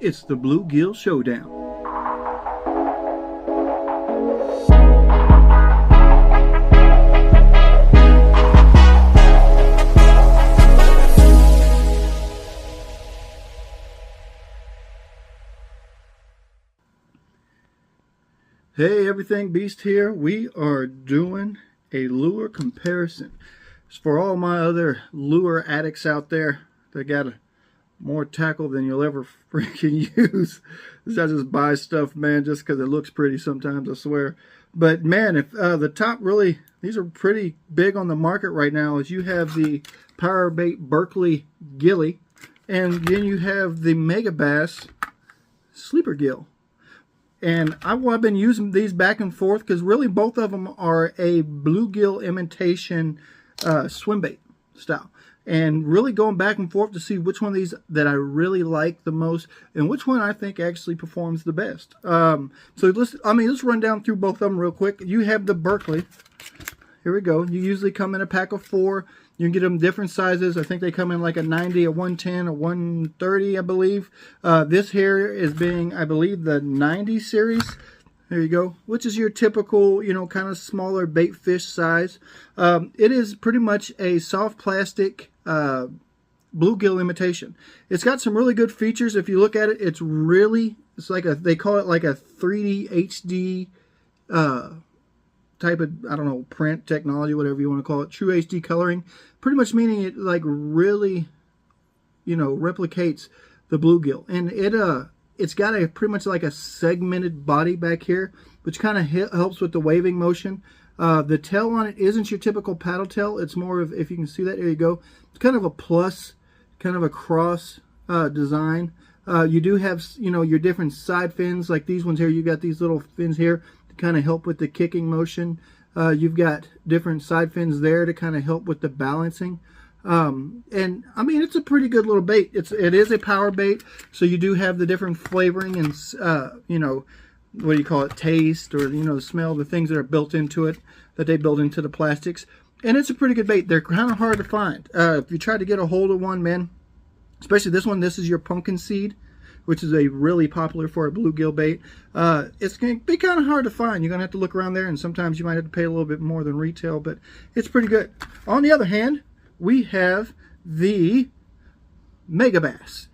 It's the Bluegill Showdown. Hey everything, Beast here. We are doing a lure comparison. It's for all my other lure addicts out there that got more tackle than you'll ever freaking use. I just buy stuff, man, just because it looks pretty sometimes, I swear. But man, if the top really, these are pretty big on the market right now, is you have the Power Bait Berkeley Gilly, and then you have the Megabass Sleeper Gill. And I've been using these back and forth because really both of them are a bluegill imitation swim bait style. And really going back and forth to see which one of these that I really like the most and which one I think actually performs the best. So let's run down through both of them real quick. You have the Berkeley. Here we go. You usually come in a pack of 4. You can get them different sizes. I think they come in like a 90, a 110, a 130, I believe. This here is being, I believe, the 90 series. There you go. Which is your typical, you know, kind of smaller bait fish size. It is pretty much a soft plastic bluegill imitation. It's got some really good features. If you look at it, it's like they call it like a 3D HD type of, I don't know, print technology, whatever you want to call it, true HD coloring, pretty much meaning it like really, you know, replicates the bluegill. And it's got a pretty much like a segmented body back here, which kind of helps with the waving motion. The tail on it isn't your typical paddle tail. It's more of, if you can see that, there you go. It's kind of a plus, kind of a cross design. You do have, you know, your different side fins, like these ones here. You got these little fins here kind of help with the kicking motion. You've got different side fins there to kind of help with the balancing. And I mean, it's a pretty good little bait. It is a power bait, so you do have the different flavoring and you know, what do you call it, taste, or you know, smell, the things that are built into it, that they build into the plastics. And it's a pretty good bait. They're kind of hard to find. If you try to get a hold of one, man, especially this one, this is your pumpkin seed, which is a really popular for a bluegill bait. It's going to be kind of hard to find. You're going to have to look around there, and sometimes you might have to pay a little bit more than retail, but it's pretty good. On the other hand, we have the Megabass.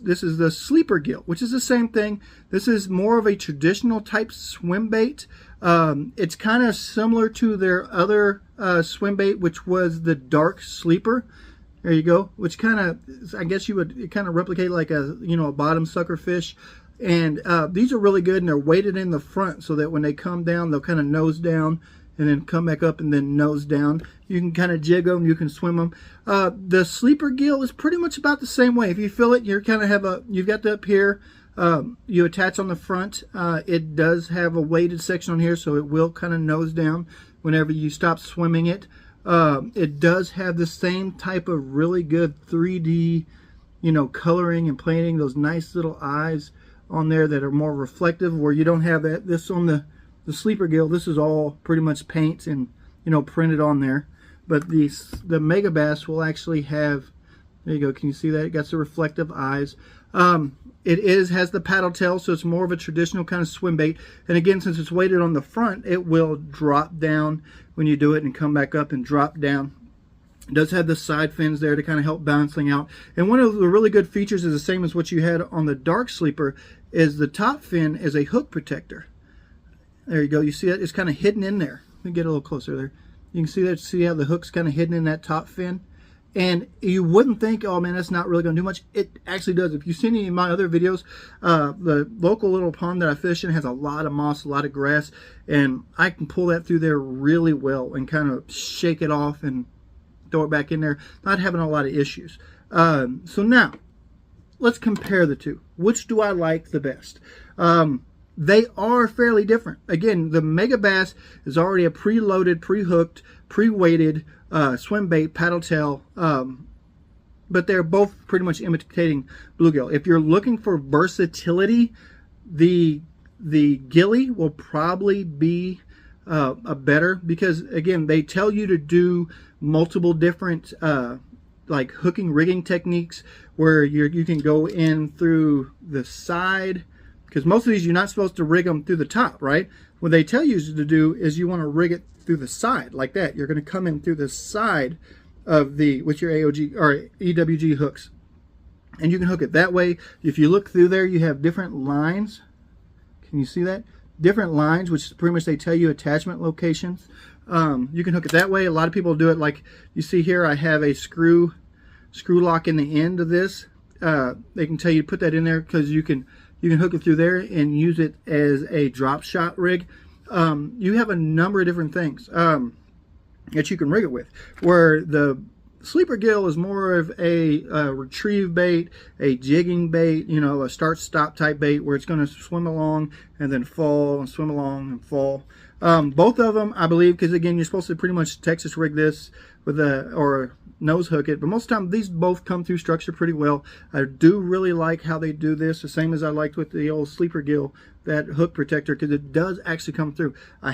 This is the Sleeper Gill, which is the same thing. This is more of a traditional type swim bait. It's kind of similar to their other swim bait, which was the Dark Sleeper. There you go, which kind of, I guess you would kind of replicate like a, you know, a bottom sucker fish. And these are really good, and they're weighted in the front so that when they come down, they'll kind of nose down and then come back up and then nose down. You can kind of jig them, you can swim them. The Sleeper Gill is pretty much about the same way. If you feel it, you kind of have you've got the up here, you attach on the front. It does have a weighted section on here, so it will kind of nose down whenever you stop swimming it. It does have the same type of really good 3D, you know, coloring and painting, those nice little eyes on there that are more reflective, where you don't have that. This on the Sleeper Gill, this is all pretty much paint and, you know, printed on there. But the Megabass will actually have, there you go, can you see that? It got the reflective eyes. It has the paddle tail, so it's more of a traditional kind of swim bait. And again, since it's weighted on the front, it will drop down when you do it and come back up and drop down. It does have the side fins there to kind of help balancing out. And one of the really good features is the same as what you had on the Dark Sleeper, is the top fin is a hook protector. There you go. You see that? It's kind of hidden in there. Let me get a little closer there. You can see that. See how the hook's kind of hidden in that top fin? And you wouldn't think, oh man, that's not really going to do much. It actually does. If you've seen any of my other videos, the local little pond that I fish in has a lot of moss, a lot of grass, and I can pull that through there really well and kind of shake it off and throw it back in there, not having a lot of issues. So now, let's compare the two. Which do I like the best? They are fairly different. Again, the Megabass is already a preloaded, pre-hooked, pre-weighted swim bait, paddle tail, but they're both pretty much imitating bluegill. If you're looking for versatility, the Gilly will probably be a better, because again, they tell you to do multiple different like hooking rigging techniques where you can go in through the side, because most of these you're not supposed to rig them through the top, right? What they tell you to do is you want to rig it through the side like that. You're going to come in through the side of the with your AOG or EWG hooks, and you can hook it that way. If you look through there, you have different lines. Can you see that? Different lines, which pretty much they tell you attachment locations. You can hook it that way. A lot of people do it like you see here. I have a screw lock in the end of this. They can tell you to put that in there because you can hook it through there and use it as a drop shot rig. You have a number of different things that you can rig it with, where the sleeper gill is more of a retrieve bait, a jigging bait, you know, a start-stop type bait where it's going to swim along and then fall and swim along and fall. Both of them, I believe, because again, you're supposed to pretty much Texas rig this with or nose hook it, but most of the time these both come through structure pretty well. I do really like how they do this, the same as I liked with the old sleeper gill, that hook protector, because it does actually come through. I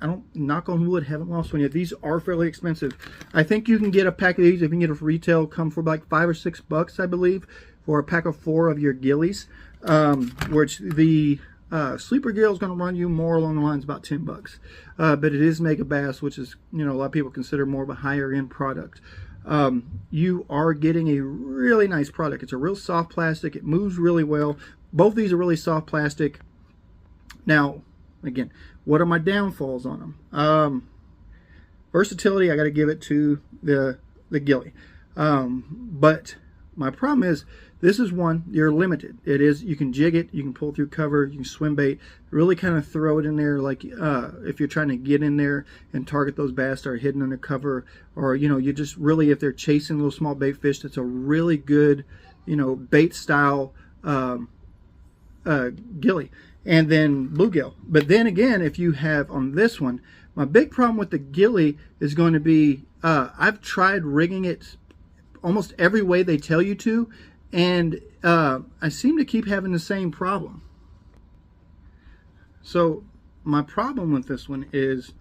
don't, knock on wood, haven't lost one yet. These are fairly expensive. I think you can get a pack of these, if you can get a retail, come for like $5 or $6, I believe, for a pack of 4 of your Gillies, which the sleeper gill is going to run you more along the lines about $10, but it is Megabass, which is, you know, a lot of people consider more of a higher end product. You are getting a really nice product. It's a real soft plastic. It moves really well. Both these are really soft plastic. Now, again, what are my downfalls on them? Versatility, I got to give it to the Gilly. But my problem is, this is one, you're limited. It is, you can jig it, you can pull through cover, you can swim bait, really kind of throw it in there like if you're trying to get in there and target those bass that are hidden under cover, or, you know, you just really, if they're chasing little small bait fish, that's a really good, you know, bait style Gilly. And then bluegill. But then again, if you have on this one, my big problem with the Gilly is going to be, I've tried rigging it almost every way they tell you to, and I seem to keep having the same problem. So my problem with this one is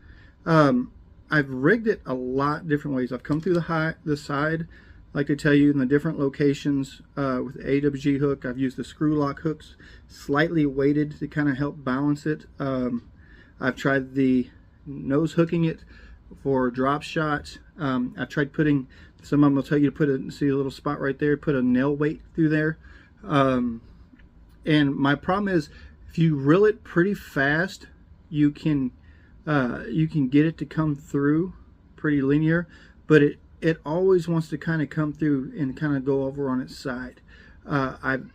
I've rigged it a lot different ways. I've come through the side, like they tell you, in the different locations with the AWG hook. I've used the screw lock hooks, slightly weighted to kind of help balance it. I've tried the nose hooking it for drop shot. I've tried putting, some of them will tell you to put a, see a little spot right there, put a nail weight through there. And my problem is, if you reel it pretty fast, you can get it to come through pretty linear, but it always wants to kind of come through and kind of go over on its side. I've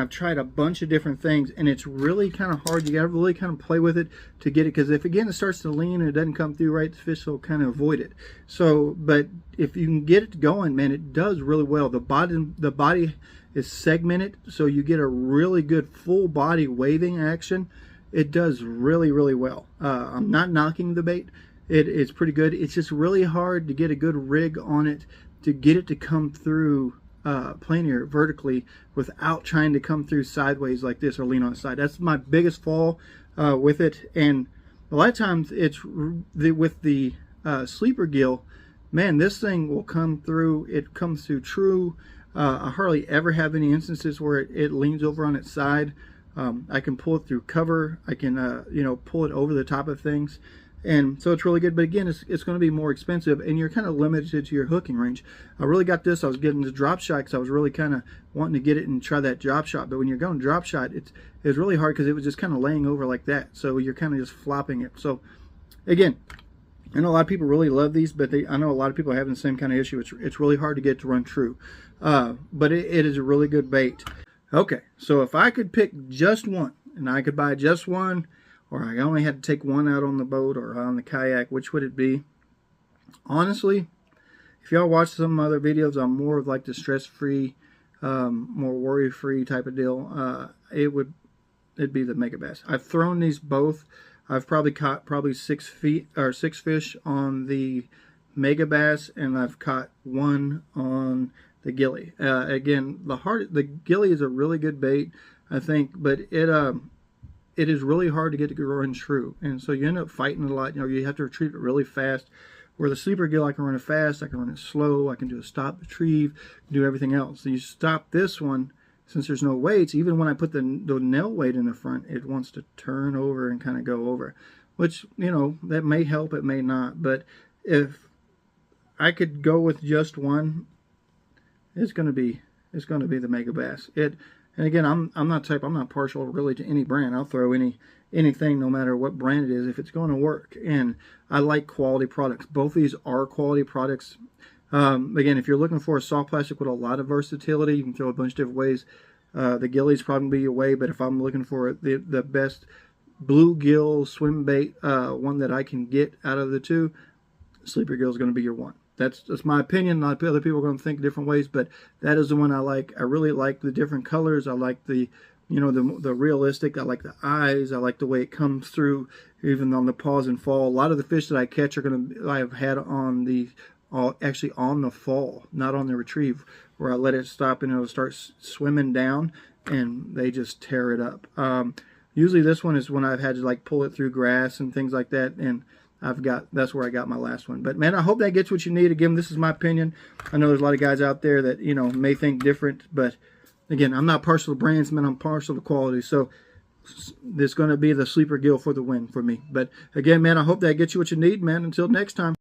tried a bunch of different things, and it's really kind of hard. You got to really kind of play with it to get it, because if again it starts to lean and it doesn't come through right, the fish will kind of avoid it. So, but if you can get it going, man, it does really well. The body is segmented, so you get a really good full body waving action. It does really, really well. I'm not knocking the bait. It's pretty good. It's just really hard to get a good rig on it to get it to come through planar vertically without trying to come through sideways like this or lean on the side. That's my biggest fall with it. And a lot of times it's with the sleeper gill, man, this thing will come through. It comes through true. I hardly ever have any instances where it leans over on its side. I can pull it through cover. I can you know, pull it over the top of things. And so it's really good, but again, it's going to be more expensive, and you're kind of limited to your hooking range. I really got this. I was getting the drop shot because I was really kind of wanting to get it and try that drop shot. But when you're going drop shot, it's really hard because it was just kind of laying over like that. So you're kind of just flopping it. So again, I know a lot of people really love these, but I know a lot of people are having the same kind of issue. It's really hard to get to run true, but it is a really good bait. Okay, so if I could pick just one, and I could buy just one, or I only had to take one out on the boat or on the kayak, which would it be? Honestly, if y'all watch some other videos, I'm more of like the stress-free, more worry-free type of deal. It'd be the Megabass. I've thrown these both. I've probably caught 6 fish on the Megabass, and I've caught 1 on the Gilly. Again, the Gilly is a really good bait, I think, but it is really hard to get to run true, and so you end up fighting a lot. You know, you have to retrieve it really fast, Where the sleeper gill, I can run it fast, I can run it slow, I can do a stop, retrieve, do everything else. So you stop this one, since there's no weights, even when I put the nail weight in the front, it wants to turn over and kind of go over. Which, you know, that may help, it may not. But if I could go with just one, it's gonna be the Megabass. And again, I'm not partial really to any brand. I'll throw anything, no matter what brand it is, if it's going to work. And I like quality products. Both these are quality products. Again, if you're looking for a soft plastic with a lot of versatility, you can throw a bunch of different ways. The Gilly's probably be your way, but if I'm looking for the best bluegill swim bait one that I can get out of the two, Sleeper Gill is going to be your one. That's my opinion. A lot of other people are going to think different ways, but that is the one I like. I really like the different colors. I like the, you know, the realistic. I like the eyes. I like the way it comes through, even on the pause and fall. A lot of the fish that I catch I've had on the actually on the fall, not on the retrieve, where I let it stop and it'll start swimming down, and they just tear it up. Usually this one is when I've had to like pull it through grass and things like that, and that's where I got my last one. But man, I hope that gets what you need. Again, this is my opinion. I know there's a lot of guys out there that, you know, may think different, but again, I'm not partial to brands, man. I'm partial to quality. So this is going to be the Sleeper Gill for the win for me. But again, man, I hope that gets you what you need, man. Until next time.